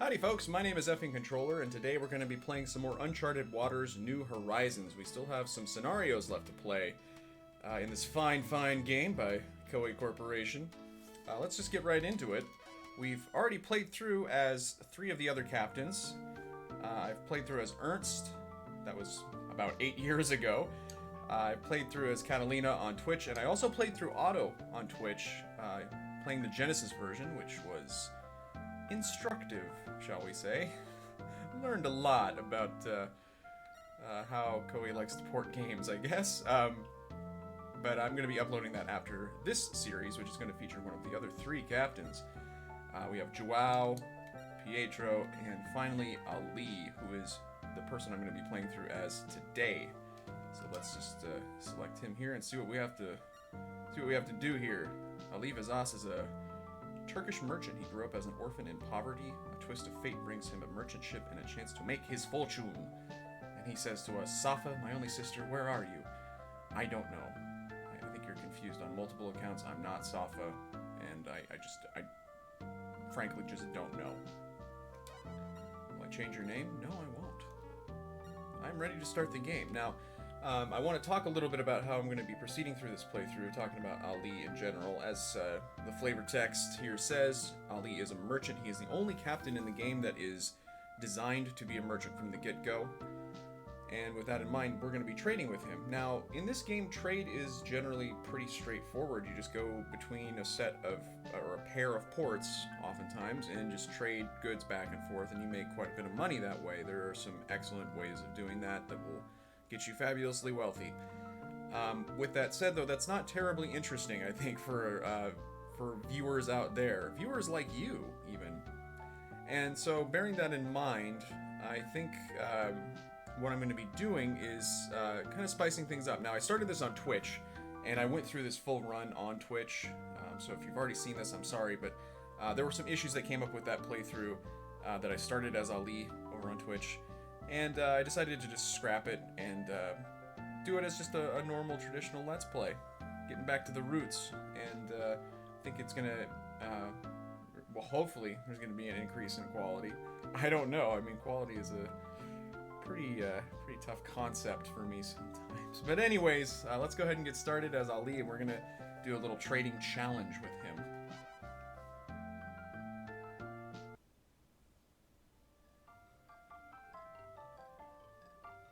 Howdy folks, my name is Effing Controller, and today we're going to be playing some more Uncharted Waters New Horizons. We still have some scenarios left to play in this fine game by Koei Corporation. Let's just get right into it. We've already played through as 3 of the other captains. I've played through as Ernst, that was about 8 years ago. I played through as Catalina on Twitch, and I also played through Otto on Twitch, playing the Genesis version, which was instructive, shall we say. Learned a lot about how Koei likes to port games, I guess. But I'm going to be uploading that after this series, which is going to feature one of the other 3 captains. We have Joao, Pietro, and finally Ali, who is the person I'm going to be playing through as today. So let's just select him here and see what we have to do here. Ali Vazas is a Turkish merchant. He grew up as an orphan in poverty. A twist of fate brings him a merchant ship and a chance to make his fortune. And he says to us, "Safa, my only sister, where are you?" I don't know. I think you're confused on multiple accounts. I'm not Safa, and I frankly just don't know. Will I change your name? No, I won't. I'm ready to start the game. Now, I want to talk a little bit about how I'm going to be proceeding through this playthrough, talking about Ali in general. As the flavor text here says, Ali is a merchant. He is the only captain in the game that is designed to be a merchant from the get-go. And with that in mind, we're going to be trading with him. Now, in this game, trade is generally pretty straightforward. You just go between a set of, or a pair of ports, oftentimes, and just trade goods back and forth, and you make quite a bit of money that way. There are some excellent ways of doing that that will get you fabulously wealthy. With that said, though, that's not terribly interesting, I think, for viewers out there. Viewers like you, even. And so, bearing that in mind, I think what I'm going to be doing is kind of spicing things up. Now, I started this on Twitch, and I went through this full run on Twitch. So if you've already seen this, I'm sorry, but there were some issues that came up with that playthrough that I started as Ali over on Twitch. And I decided to just scrap it and do it as just a normal, traditional Let's Play. Getting back to the roots. And I think it's going to, well, hopefully there's going to be an increase in quality. I don't know. I mean, quality is a pretty tough concept for me sometimes. But anyways, let's go ahead and get started as Ali, and we're going to do a little trading challenge with him.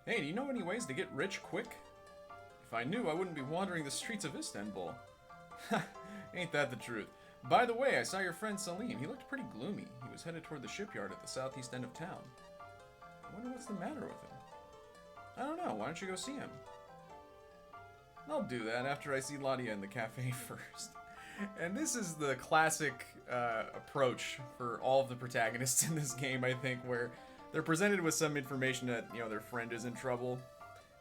Hey, do you know any ways to get rich quick? If I knew, I wouldn't be wandering the streets of Istanbul. Ha, ain't that the truth? By the way, I saw your friend Salim. He looked pretty gloomy. He was headed toward the shipyard at the southeast end of town. I wonder what's the matter with him. I don't know, why don't you go see him? I'll do that after I see Ladia in the cafe first. And this is the classic approach for all of the protagonists in this game, I think, where they're presented with some information that, you know, their friend is in trouble,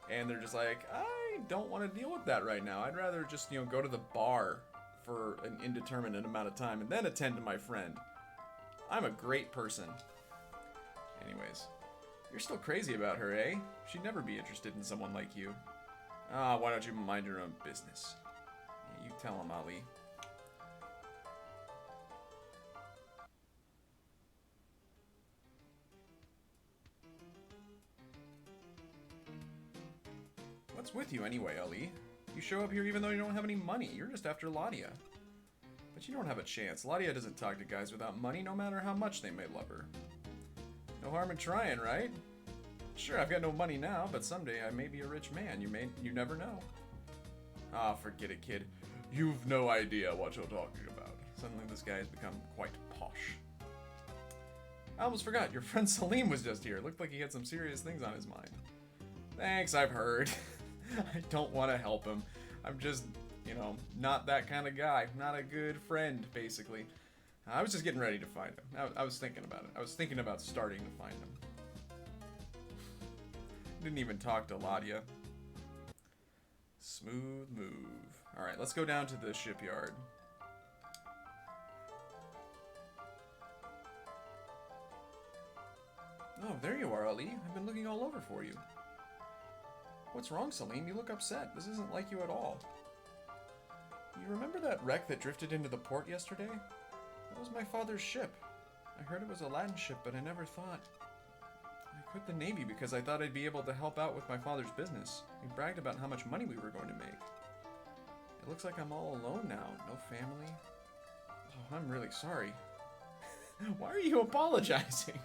and they're just like, I don't want to deal with that right now. I'd rather just, you know, go to the bar for an indeterminate amount of time and then attend to my friend. I'm a great person. Anyways, you're still crazy about her, eh? She'd never be interested in someone like you. Ah, why don't you mind your own business? Yeah, you tell him, Ali. What's with you anyway, Ali? You show up here even though you don't have any money. You're just after Ladia. But you don't have a chance. Ladia doesn't talk to guys without money, no matter how much they may love her. No harm in trying, right? Sure, I've got no money now, but someday I may be a rich man. You never know. Ah, forget it, kid. You've no idea what you're talking about. Suddenly this guy has become quite posh. I almost forgot, your friend Salim was just here. Looked like he had some serious things on his mind. Thanks, I've heard. I don't want to help him. I'm just, you know, not that kind of guy. Not a good friend, basically. I was just getting ready to find him. I was thinking about it. I was thinking about starting to find him. Didn't even talk to Ladia. Smooth move. Alright, let's go down to the shipyard. Oh, there you are, Ali. I've been looking all over for you. What's wrong, Salim? You look upset. This isn't like you at all. You remember that wreck that drifted into the port yesterday? That was my father's ship. I heard it was a Latin ship, but I never thought... I quit the Navy because I thought I'd be able to help out with my father's business. He bragged about how much money we were going to make. It looks like I'm all alone now. No family. Oh, I'm really sorry. Why are you apologizing?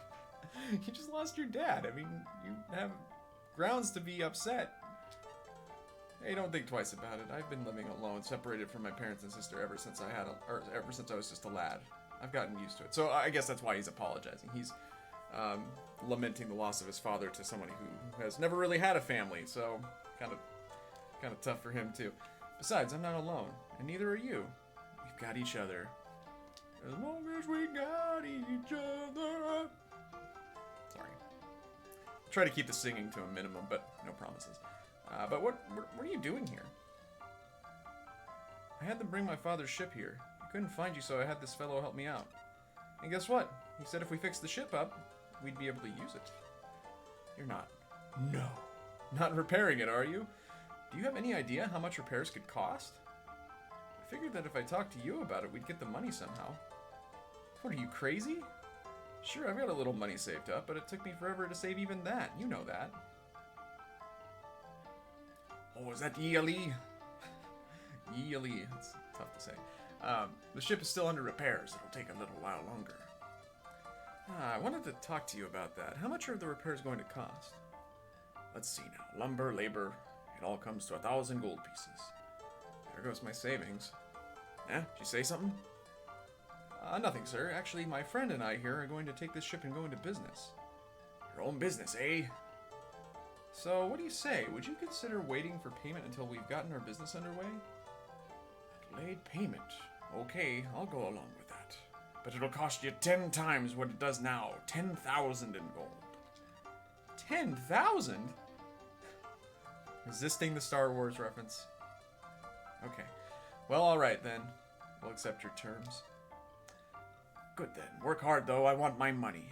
You just lost your dad. I mean, you have grounds to be upset. Hey, don't think twice about it. I've been living alone, separated from my parents and sister ever since ever since I was just a lad. I've gotten used to it. So I guess that's why he's apologizing. He's lamenting the loss of his father to someone who has never really had a family. So kind of tough for him too. Besides, I'm not alone, and neither are you. We've got each other. As long as we got each other. Sorry. I'll try to keep the singing to a minimum, but no promises. But what are you doing here? I had to bring my father's ship here. I couldn't find you, so I had this fellow help me out. And guess what? He said if we fixed the ship up, we'd be able to use it. You're not. No. Not repairing it, are you? Do you have any idea how much repairs could cost? I figured that if I talked to you about it, we'd get the money somehow. What, are you crazy? Sure, I've got a little money saved up, but it took me forever to save even that. You know that. Oh, is that Yee-Ali? Yee-Ali. It's tough to say. The ship is still under repairs. It'll take a little while longer. I wanted to talk to you about that. How much are the repairs going to cost? Let's see now. Lumber, labor, it all comes to 1,000 gold pieces. There goes my savings. Eh? Did you say something? Nothing, sir. Actually, my friend and I here are going to take this ship and go into business. Your own business, eh? So, what do you say? Would you consider waiting for payment until we've gotten our business underway? Delayed payment. Okay, I'll go along with that. But it'll cost you 10 times what it does now. 10,000 in gold. 10,000? Resisting the Star Wars reference. Okay. Well, alright then. We'll accept your terms. Good then. Work hard though. I want my money.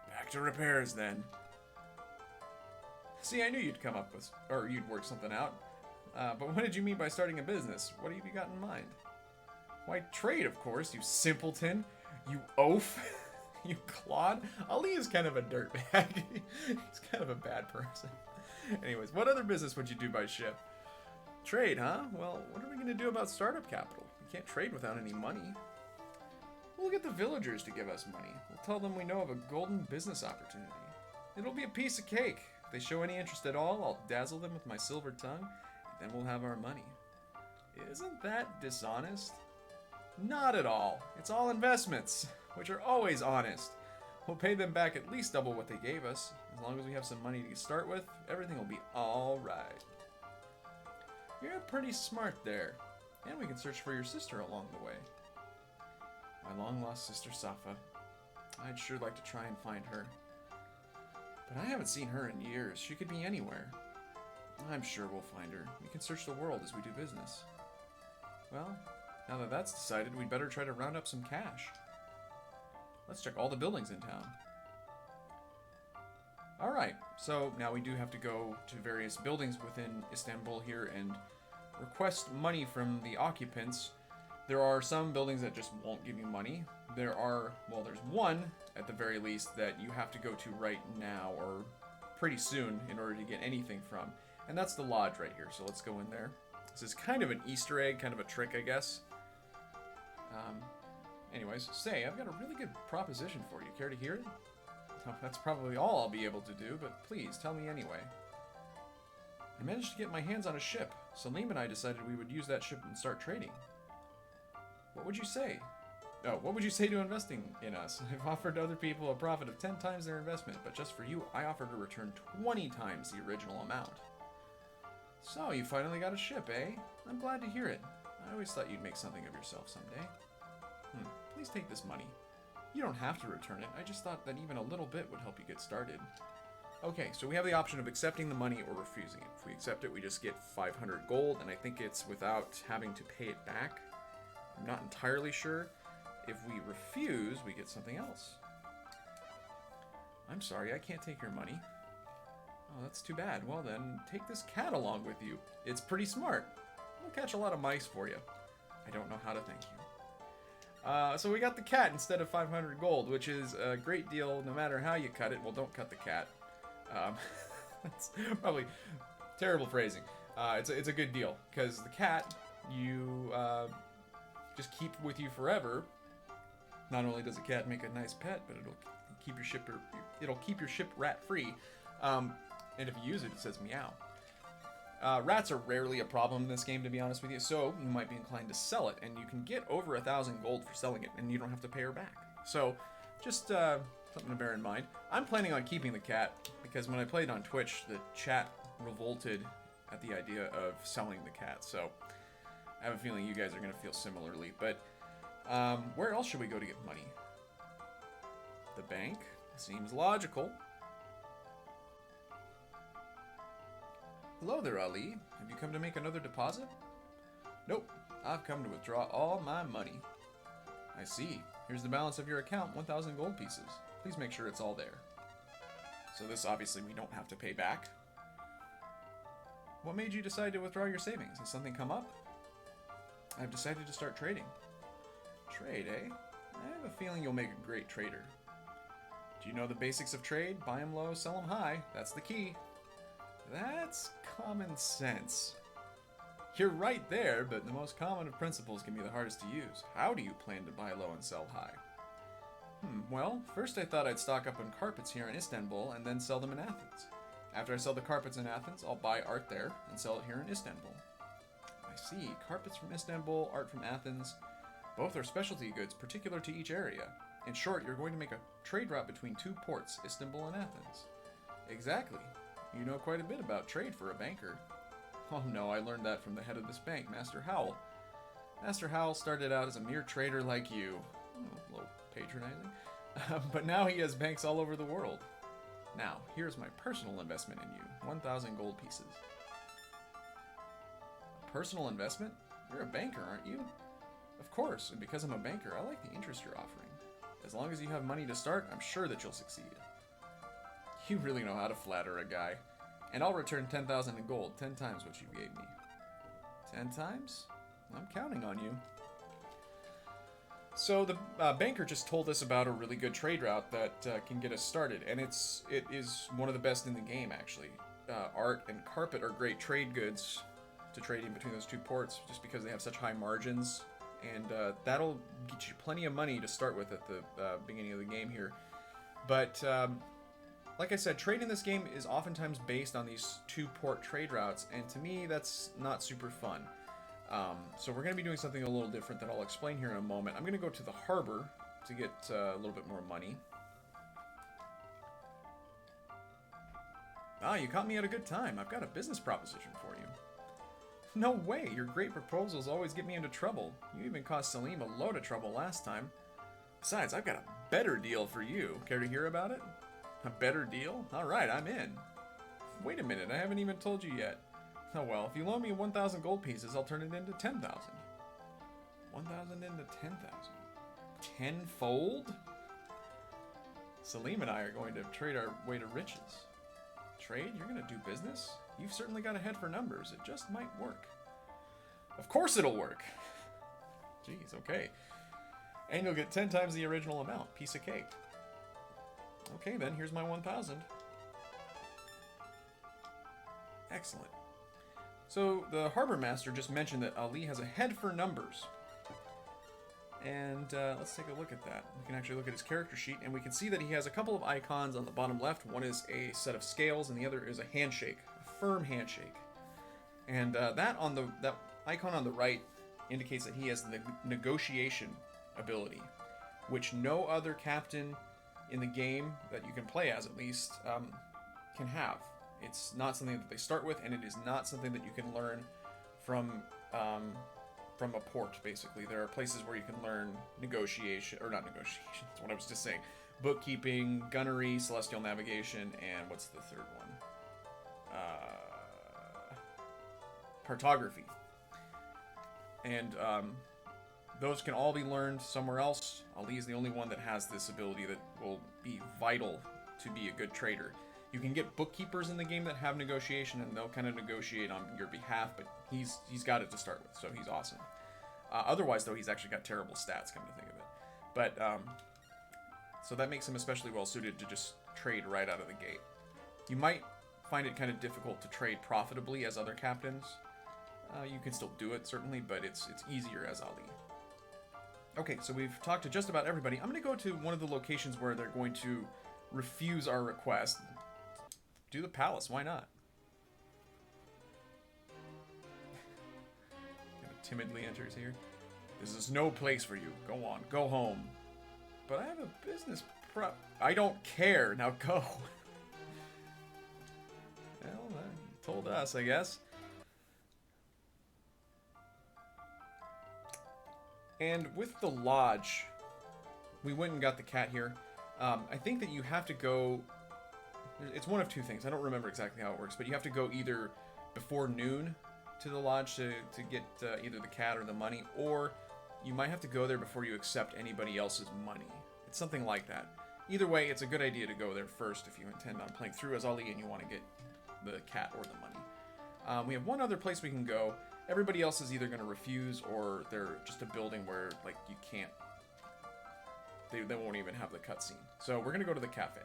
Back to repairs then. See, I knew you'd come up with, or you'd work something out. But what did you mean by starting a business? What have you got in mind? Why, trade, of course, you simpleton. You oaf. You clod. Ali is kind of a dirtbag. He's kind of a bad person. Anyways, what other business would you do by ship? Trade, huh? Well, what are we going to do about startup capital? We can't trade without any money. We'll get the villagers to give us money. We'll tell them we know of a golden business opportunity. It'll be a piece of cake. If they show any interest at all, I'll dazzle them with my silver tongue, and then we'll have our money. Isn't that dishonest? Not at all. It's all investments, which are always honest. We'll pay them back at least double what they gave us. As long as we have some money to start with, everything will be alright. You're pretty smart there. And we can search for your sister along the way. My long-lost sister Safa. I'd sure like to try and find her. But I haven't seen her in years. She could be anywhere. I'm sure we'll find her. We can search the world as we do business. Well, now that that's decided, we'd better try to round up some cash. Let's check all the buildings in town. Alright, so now we do have to go to various buildings within Istanbul here and request money from the occupants. There are some buildings that just won't give you money. There's one, at the very least, that you have to go to right now, or pretty soon, in order to get anything from. And that's the lodge right here, so let's go in there. This is kind of an Easter egg, kind of a trick, I guess. Anyways, I've got a really good proposition for you. Care to hear it? Oh, that's probably all I'll be able to do, but please, tell me anyway. I managed to get my hands on a ship. Salim and I decided we would use that ship and start trading. What would you say? Oh, what would you say to investing in us? I've offered other people a profit of 10 times their investment, but just for you, I offer to return 20 times the original amount. So, you finally got a ship, eh? I'm glad to hear it. I always thought you'd make something of yourself someday. Please take this money. You don't have to return it. I just thought that even a little bit would help you get started. Okay, so we have the option of accepting the money or refusing it. If we accept it, we just get 500 gold, and I think it's without having to pay it back. I'm not entirely sure. If we refuse, we get something else. I'm sorry, I can't take your money. Oh, that's too bad. Well then, take this cat along with you. It's pretty smart. We'll catch a lot of mice for you. I don't know how to thank you. So we got the cat instead of 500 gold, which is a great deal no matter how you cut it. Well, don't cut the cat. That's probably terrible phrasing. It's a good deal, because the cat, you just keep with you forever. Not only does a cat make a nice pet, but it'll keep your ship rat free. And if you use it, it says meow. Rats are rarely a problem in this game, to be honest with you, so you might be inclined to sell it, and you can get over 1,000 gold for selling it, and you don't have to pay her back. So, just something to bear in mind. I'm planning on keeping the cat, because when I played on Twitch, the chat revolted at the idea of selling the cat, so I have a feeling you guys are going to feel similarly. But where else should we go to get money? The bank seems logical. Hello there, Ali. Have you come to make another deposit? Nope. I've come to withdraw all my money. I see. Here's the balance of your account, 1,000 gold pieces. Please make sure it's all there. So this obviously we don't have to pay back. What made you decide to withdraw your savings? Has something come up? I've decided to start trading. Trade, eh? I have a feeling you'll make a great trader. Do you know the basics of trade? Buy them low, sell them high. That's the key. That's common sense. You're right there, but the most common of principles can be the hardest to use. How do you plan to buy low and sell high? Well, first I thought I'd stock up on carpets here in Istanbul and then sell them in Athens. After I sell the carpets in Athens, I'll buy art there and sell it here in Istanbul. I see. Carpets from Istanbul, art from Athens. Both are specialty goods particular to each area. In short, you're going to make a trade route between two ports, Istanbul and Athens. Exactly. You know quite a bit about trade for a banker. Oh no, I learned that from the head of this bank, Master Howell. Master Howell started out as a mere trader like you. A little patronizing. But now he has banks all over the world. Now, here's my personal investment in you. 1,000 gold pieces. A personal investment? You're a banker, aren't you? Of course, and because I'm a banker, I like the interest you're offering. As long as you have money to start, I'm sure that you'll succeed. You really know how to flatter a guy. And I'll return 10,000 in gold, 10 times what you gave me. 10 times? I'm counting on you. So the banker just told us about a really good trade route that can get us started, and it is one of the best in the game, actually. Art and carpet are great trade goods to trade in between those two ports, just because they have such high margins, and that'll get you plenty of money to start with at the beginning of the game here. But like I said, trade in this game is oftentimes based on these two port trade routes, and to me, that's not super fun. So we're going to be doing something a little different that I'll explain here in a moment. I'm going to go to the harbor to get a little bit more money. Ah, you caught me at a good time. I've got a business proposition for you. No way! Your great proposals always get me into trouble. You even caused Salim a load of trouble last time. Besides, I've got a better deal for you. Care to hear about it? A better deal? Alright, I'm in. Wait a minute, I haven't even told you yet. Oh well, if you loan me 1,000 gold pieces, I'll turn it into 10,000. 1,000 into 10,000. Tenfold? Salim and I are going to trade our way to riches. Trade? You're going to do business? You've certainly got a head for numbers. It just might work. Of course it'll work. Jeez, okay. And you'll get 10 times the original amount. Piece of cake. Okay then, here's my 1,000. Excellent. So, the harbor master just mentioned that Ali has a head for numbers. And let's take a look at that. We can actually look at his character sheet, and we can see that he has a couple of icons on the bottom left. One is a set of scales, and the other is a handshake, a firm handshake. And that icon on the right indicates that he has the negotiation ability, which no other captain in the game that you can play as, at least, can have. It's not something that they start with, and it is not something that you can learn from a port, basically. There are places where you can learn negotiation, or not negotiation, that's what I was just saying. Bookkeeping, gunnery, celestial navigation, and what's the third one? Cartography. And those can all be learned somewhere else. Ali is the only one that has this ability that will be vital to be a good trader. You can get bookkeepers in the game that have negotiation, and they'll kind of negotiate on your behalf, but he's got it to start with, so he's awesome. Otherwise, though, he's actually got terrible stats, come to think of it. But, so that makes him especially well-suited to just trade right out of the gate. You might find it kind of difficult to trade profitably as other captains. You can still do it, certainly, but it's easier as Ali. Okay, so we've talked to just about everybody. I'm going to go to one of the locations where they're going to refuse our request. Do the palace, why not? Timidly enters here. This is no place for you. Go on, go home. But I have a business I don't care. Now go. Well, you told us, I guess. And with the lodge, we went and got the cat here. I think that you have to go... It's one of two things. I don't remember exactly how it works, but you have to go either before noon to the lodge to get either the cat or the money, or you might have to go there before you accept anybody else's money. It's something like that. Either way, it's a good idea to go there first if you intend on playing through as Ali and you want to get the cat or the money. We have one other place we can go. Everybody else is either going to refuse, or they're just a building where, like, you can't... They won't even have the cutscene. So we're going to go to the cafe.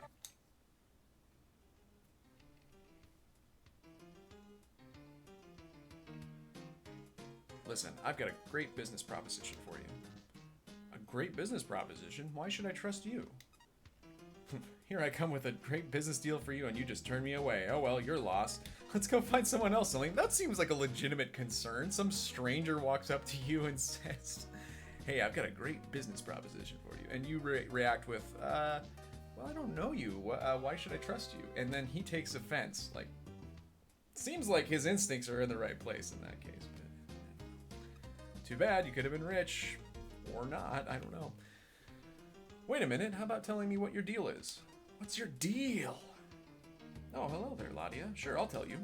Listen, I've got a great business proposition for you. A great business proposition? Why should I trust you? Here I come with a great business deal for you and you just turn me away. Oh well, you're lost. Let's go find someone else. Selene. That seems like a legitimate concern. Some stranger walks up to you and says, hey, I've got a great business proposition for you. And you react with, well, I don't know you. Why should I trust you? And then he takes offense. Like, seems like his instincts are in the right place in that case. Too bad, you could have been rich. Or not, I don't know. Wait a minute, how about telling me what your deal is? What's your deal? Oh, hello there, Ladia. Sure, I'll tell you.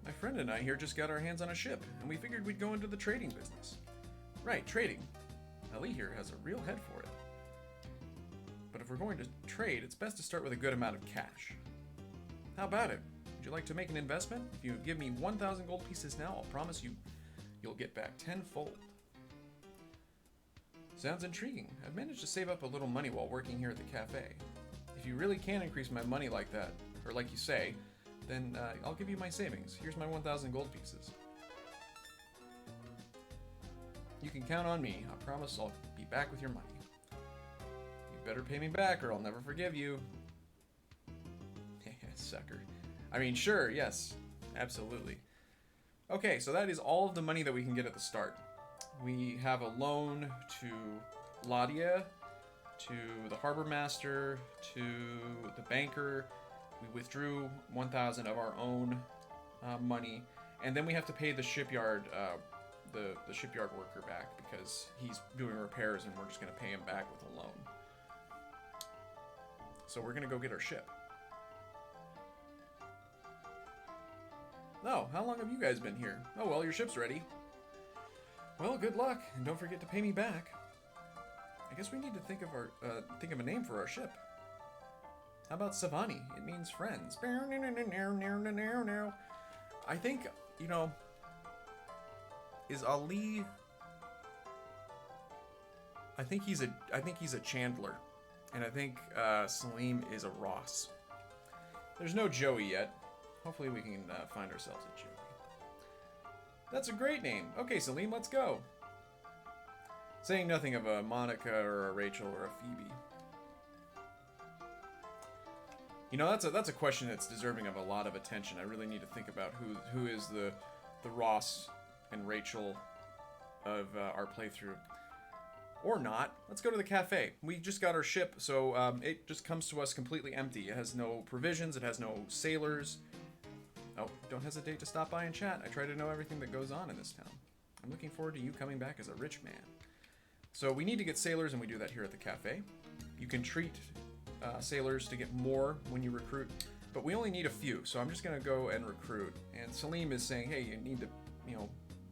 My friend and I here just got our hands on a ship, and we figured we'd go into the trading business. Right, trading. Ali here has a real head for it. But if we're going to trade, it's best to start with a good amount of cash. How about it? Would you like to make an investment? If you give me 1,000 gold pieces now, I'll promise you'll get back tenfold. Sounds intriguing. I've managed to save up a little money while working here at the cafe. If you really can increase my money like that, or like you say, then I'll give you my savings. Here's my 1,000 gold pieces. You can count on me. I promise I'll be back with your money. You better pay me back or I'll never forgive you. Sucker. I mean, sure, yes, absolutely. Okay, so that is all of the money that we can get at the start. We have a loan to Ladia, to the harbor master, to the banker. We withdrew 1,000 of our own money, and then we have to pay the shipyard, the shipyard worker back because he's doing repairs, and we're just going to pay him back with a loan. So we're going to go get our ship. Oh, how long have you guys been here? Oh, well, your ship's ready. Well, good luck, and don't forget to pay me back. I guess we need to think of a name for our ship. How about Savani? It means friends. I think, you know, is Ali... I think he's a Chandler, and I think Salim is a Ross. There's no Joey yet. Hopefully we can find ourselves a Joey. That's a great name. Okay, Salim, let's go. Saying nothing of a Monica or a Rachel or a Phoebe. You know, that's a question that's deserving of a lot of attention. I really need to think about who is the Ross and Rachel of our playthrough. Or not. Let's go to the cafe. We just got our ship, so it just comes to us completely empty. It has no provisions. It has no sailors. Oh, don't hesitate to stop by and chat. I try to know everything that goes on in this town. I'm looking forward to you coming back as a rich man. So we need to get sailors, and we do that here at the cafe. You can treat sailors to get more when you recruit, but we only need a few, so I'm just going to go and recruit. And Salim is saying, hey, you need to,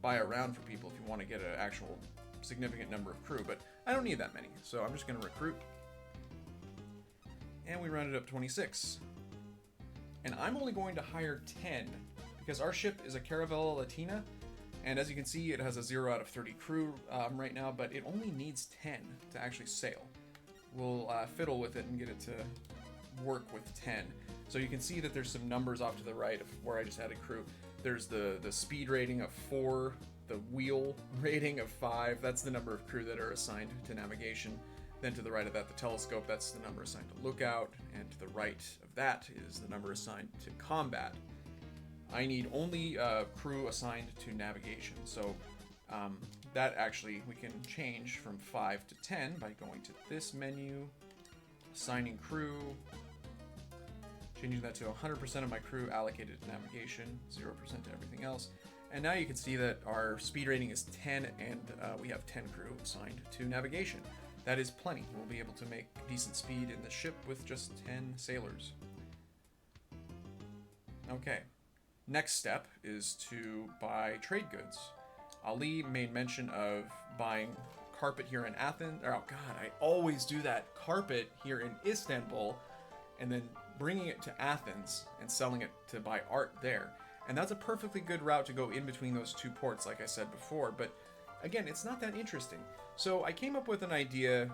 buy a round for people if you want to get an actual significant number of crew, but I don't need that many, so I'm just going to recruit. And we rounded up 26. And I'm only going to hire 10, because our ship is a Caravella Latina, and as you can see, it has a 0 out of 30 crew right now, but it only needs 10 to actually sail. We'll fiddle with it and get it to work with 10. So you can see that there's some numbers off to the right of where I just added crew. There's the speed rating of 4, the wheel rating of 5. That's the number of crew that are assigned to navigation. Then to the right of that, the telescope, that's the number assigned to lookout. And to the right of that is the number assigned to combat. I need only crew assigned to navigation. So that actually we can change from 5 to 10 by going to this menu, assigning crew, changing that to 100% of my crew allocated to navigation, 0% to everything else. And now you can see that our speed rating is 10 and we have 10 crew assigned to navigation. That is plenty. We'll be able to make decent speed in the ship with just 10 sailors. Okay. Next step is to buy trade goods. Ali made mention of buying carpet here in Athens. Oh god, I always do that. Carpet here in Istanbul, and then bringing it to Athens and selling it to buy art there. And that's a perfectly good route to go in between those two ports, like I said before. But again, it's not that interesting. So I came up with an idea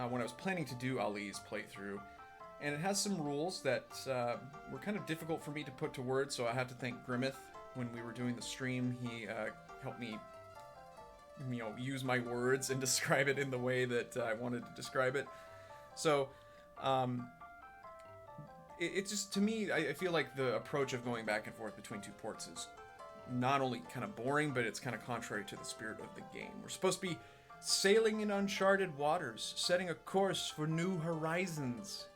when I was planning to do Ali's playthrough. And it has some rules that were kind of difficult for me to put to words, so I had to thank Grimmeth when we were doing the stream. He helped me, use my words and describe it in the way that I wanted to describe it. So, it just, to me, I feel like the approach of going back and forth between two ports is not only kind of boring, but it's kind of contrary to the spirit of the game. We're supposed to be sailing in uncharted waters, setting a course for new horizons.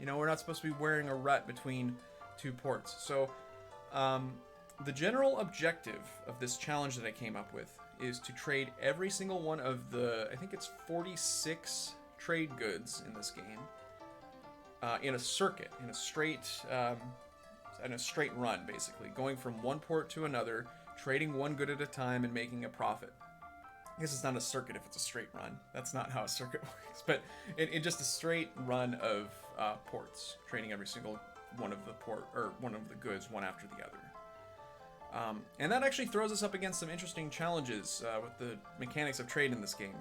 We're not supposed to be wearing a rut between two ports. So, the general objective of this challenge that I came up with is to trade every single one of the, I think it's 46 trade goods in this game, in a circuit, in a straight run, basically, going from one port to another, trading one good at a time, and making a profit. I guess it's not a circuit if it's a straight run. That's not how a circuit works. But in just a straight run of ports, trading every single one of the goods one after the other. And that actually throws us up against some interesting challenges with the mechanics of trade in this game.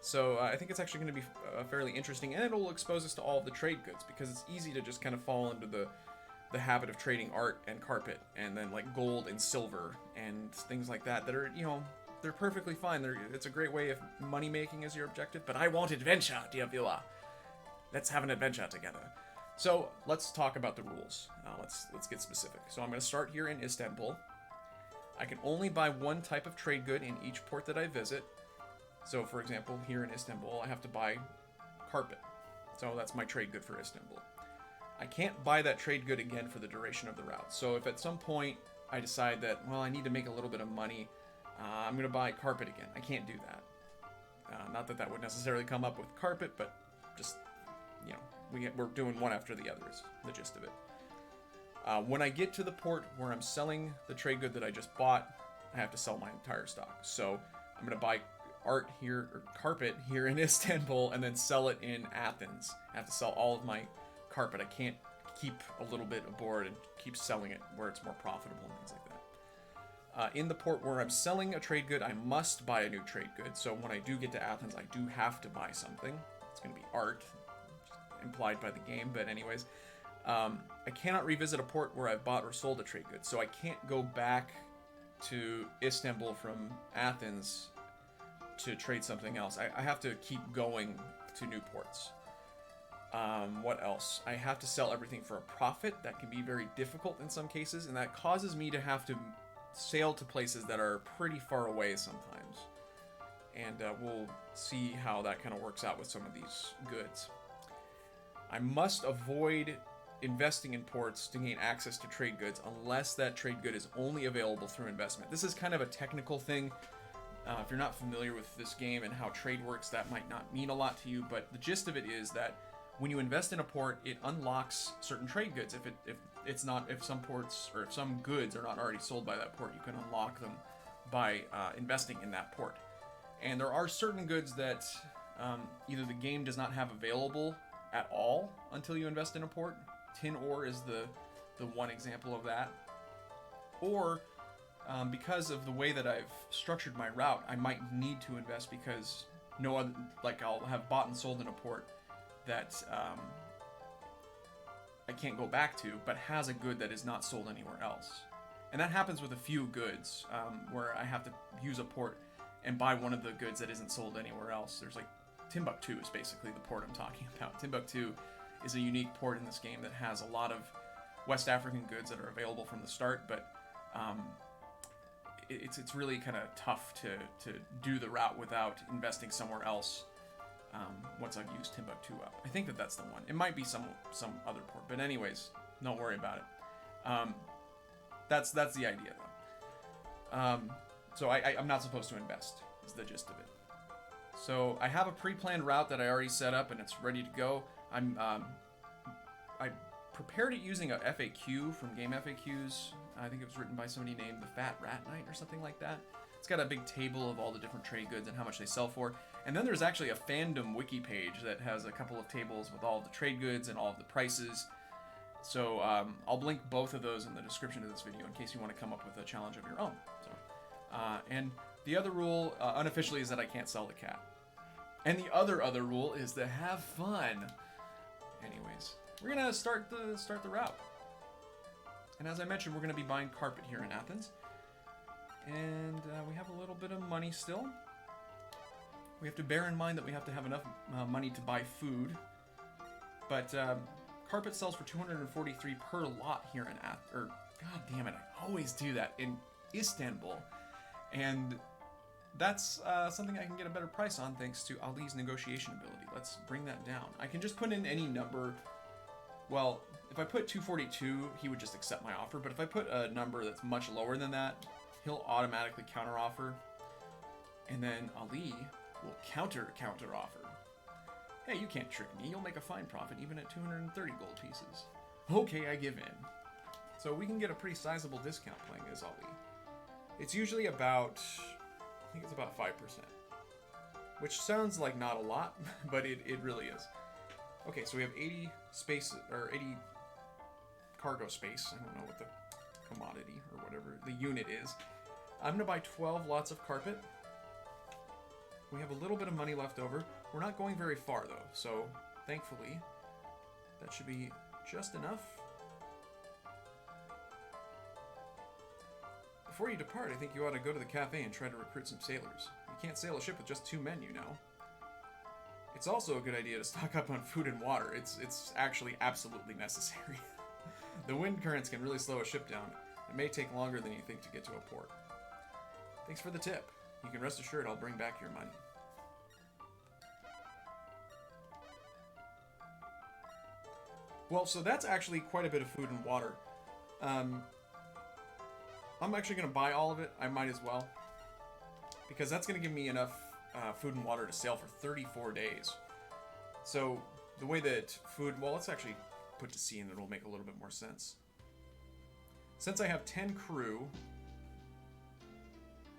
So I think it's actually going to be fairly interesting, and it'll expose us to all of the trade goods, because it's easy to just kind of fall into the habit of trading art and carpet, and then like gold and silver and things like that are, they're perfectly fine. It's a great way of money making as your objective, but I want adventure, dear viewer. Let's have an adventure together. So let's talk about the rules. Let's get specific. So I'm going to start here in Istanbul. I can only buy one type of trade good in each port that I visit. So for example, here in Istanbul, I have to buy carpet. So that's my trade good for Istanbul. I can't buy that trade good again for the duration of the route. So if at some point I decide that, I need to make a little bit of money, I'm going to buy carpet again. I can't do that. Not that that would necessarily come up with carpet, but just, we're doing one after the other is the gist of it. When I get to the port where I'm selling the trade good that I just bought, I have to sell my entire stock. So I'm going to buy art here, or carpet here in Istanbul, and then sell it in Athens. I have to sell all of my carpet. I can't keep a little bit aboard and keep selling it where it's more profitable and things like that. In the port where I'm selling a trade good, I must buy a new trade good. So when I do get to Athens, I do have to buy something. It's going to be art, implied by the game, but anyways. I cannot revisit a port where I've bought or sold a trade good, so I can't go back to Istanbul from Athens to trade something else. I have to keep going to new ports. What else? I have to sell everything for a profit. That can be very difficult in some cases, and that causes me to have to sail to places that are pretty far away sometimes. And we'll see how that kind of works out with some of these goods. I must avoid investing in ports to gain access to trade goods unless that trade good is only available through investment. This is kind of a technical thing. If you're not familiar with this game and how trade works, that might not mean a lot to you, but the gist of it is that when you invest in a port, it unlocks certain trade goods. If some goods are not already sold by that port, you can unlock them by investing in that port. And there are certain goods that either the game does not have available at all until you invest in a port. Tin ore is the one example of that. Or because of the way that I've structured my route, I might need to invest because no other, like I'll have bought and sold in a port that I can't go back to, but has a good that is not sold anywhere else. And that happens with a few goods where I have to use a port and buy one of the goods that isn't sold anywhere else. There's like Timbuktu is basically the port I'm talking about. Timbuktu is a unique port in this game that has a lot of West African goods that are available from the start, but it's really kind of tough to do the route without investing somewhere else once I've used Timbuktu up. I think that's the one. It might be some other port, but anyways, don't worry about it. That's the idea, though. So I'm not supposed to invest, is the gist of it. So I have a pre-planned route that I already set up, and it's ready to go. I prepared it using a FAQ from Game FAQs. I think it was written by somebody named the Fat Rat Knight or something like that. It's got a big table of all the different trade goods and how much they sell for. And then there's actually a fandom wiki page that has a couple of tables with all of the trade goods and all of the prices. So I'll link both of those in the description of this video in case you want to come up with a challenge of your own. So, and the other rule, unofficially, is that I can't sell the cat. And the other rule is to have fun. Anyways, we're gonna start the route. And as I mentioned, we're gonna be buying carpet here in Athens. And we have a little bit of money still. We have to bear in mind that we have to have enough money to buy food. But carpet sells for 243 per lot here in God damn it, I always do that, in Istanbul. And that's something I can get a better price on thanks to Ali's negotiation ability. Let's bring that down. I can just put in any number. Well, if I put 242, he would just accept my offer. But if I put a number that's much lower than that, he'll automatically counteroffer. And then Ali will counteroffer. Hey, you can't trick me. You'll make a fine profit even at 230 gold pieces. Okay, I give in. So we can get a pretty sizable discount playing as Ali. It's usually about, I think it's about 5%. Which sounds like not a lot, but it really is. Okay, so we have 80 space, or 80 cargo space. I don't know what the commodity or whatever the unit is. I'm gonna buy 12 lots of carpet. We have a little bit of money left over. We're not going very far though, so thankfully that should be just enough. Before you depart, I think you ought to go to the cafe and try to recruit some sailors. You can't sail a ship with just 2 men, you know. It's also a good idea to stock up on food and water. It's actually absolutely necessary. The wind currents can really slow a ship down. It may take longer than you think to get to a port. Thanks for the tip. You can rest assured I'll bring back your money. Well, so that's actually quite a bit of food and water. I'm actually going to buy all of it. I might as well. Because that's going to give me enough food and water to sail for 34 days. So the way that food... Well, let's actually put to sea and it'll make a little bit more sense. Since I have 10 crew,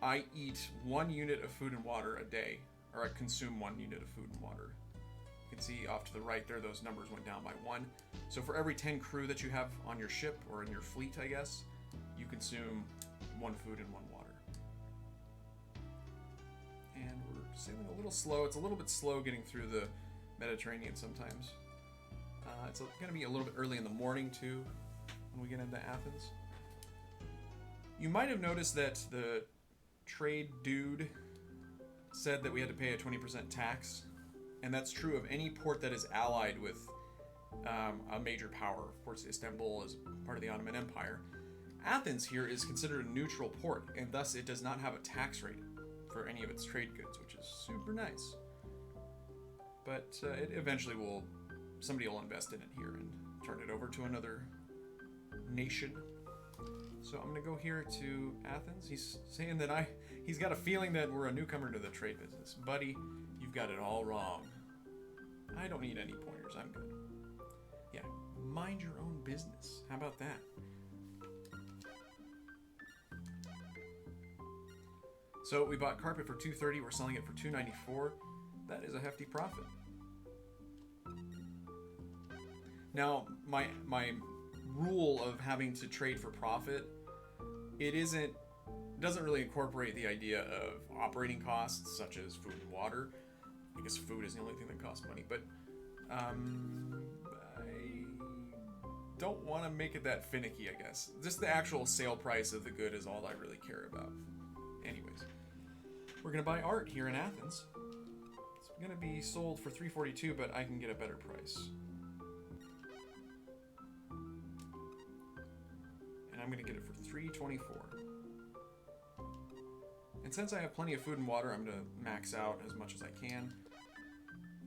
I eat 1 unit of food and water a day. Or I consume 1 unit of food and water. You can see off to the right there, those numbers went down by 1. So for every 10 crew that you have on your ship, or in your fleet, I guess, you consume 1 food and 1 water. And we're sailing a little slow. It's a little bit slow getting through the Mediterranean sometimes. It's going to be a little bit early in the morning, too, when we get into Athens. You might have noticed that the trade dude said that we had to pay a 20% tax. And that's true of any port that is allied with a major power. Of course, Istanbul is part of the Ottoman Empire. Athens here is considered a neutral port, and thus it does not have a tax rate for any of its trade goods, which is super nice. But it eventually will, somebody will invest in it here and turn it over to another nation. So I'm going to go here to Athens. He's saying that he's got a feeling that we're a newcomer to the trade business. Buddy, you've got it all wrong. I don't need any pointers. I'm good. Yeah, mind your own business. How about that? So we bought carpet for $230. We're selling it for $294. That is a hefty profit. Now, my rule of having to trade for profit it doesn't really incorporate the idea of operating costs such as food and water. I guess food is the only thing that costs money, but I don't want to make it that finicky, I guess. Just the actual sale price of the good is all I really care about. Anyways, we're gonna buy art here in Athens. It's gonna be sold for $3.42, but I can get a better price. And I'm gonna get it for $3.24. And since I have plenty of food and water, I'm gonna max out as much as I can.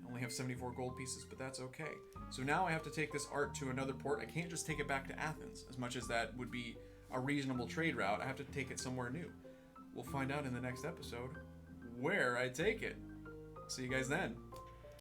I only have 74 gold pieces, but that's okay. So now I have to take this art to another port. I can't just take it back to Athens, as much as that would be a reasonable trade route. I have to take it somewhere new. We'll find out in the next episode where I take it. See you guys then.